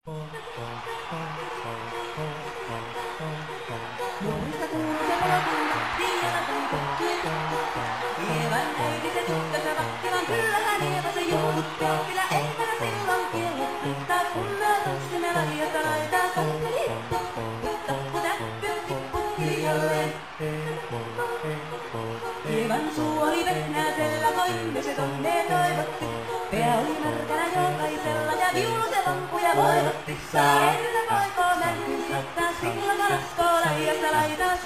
Muista kuuluu se valokuva, tiellä taiputtiin. Vievän äiti se tukkansa vakkivan, kyllä hän Eeva se juutti. Kyllä emännä silloin kielletty, taas kun me tanssimme laidasta laitaan. Katteli tappu täppy tippu hiljalleen. Eevan suu oli vehnäisellä, koimme se tonne toivotti. Pää oli märkänä jokaisella ja viulu se lampuja voivotti. Saarilla poikoo mänty sijoittaa, silloin kalaskoo laidasta laitaan.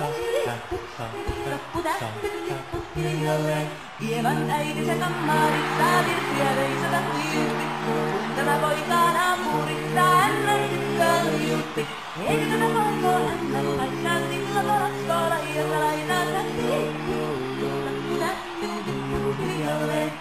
Tappu täppy tippu hiljalleen. Eevan äiti se kammarittaa, virsiä veisata huijutti. Kun tämä poikaa naapurittaa, hän tyttöä huijutti. Eikä tämä poikoo hän laittaa, silloin kalaskoo laidasta laitaan. Tappu täppy tippu hiljalleen.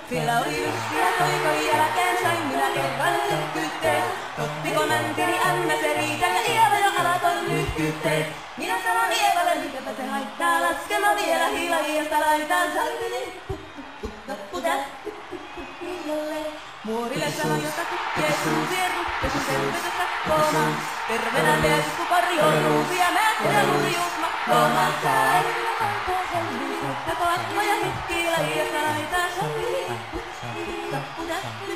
Siellä oli ryssiä toikon jälkeen, sain minä kerran nytkyytteen. Ottiko mäntini Anna se riitä ja Eeva jo alkoi nytkyytteen. Minä sanon Eevalle, mikäpä se haittaa, laskema vielä hiilajasta laitaan. Salmini tappu täppy hiljalleen. Muorille sanoi jotakin, Jeesusien ruppesu selvetä sakkoomaan. Terveenä miesku korjoon ruusia, määkkä murjuus makkoomaan. Saarilla kaipoo salmini, ja koatmoja hetki lajasta laitaan. Salmini tappu täppy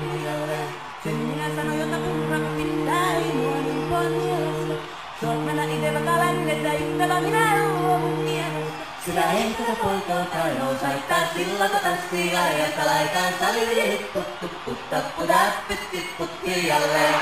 hiljalleen. Sen minä sanoin, jota kurran pitää, ei mua niin mielessä. Suot mennä ite vaikka lännettä yttävä, minä en luovu mielestä. Sillä ei tätä poikaa kainoo saittaa, sillä kun tanssii laajasta laitaan. Salili hippu, tappu, täppy, tippu, hiljalleen.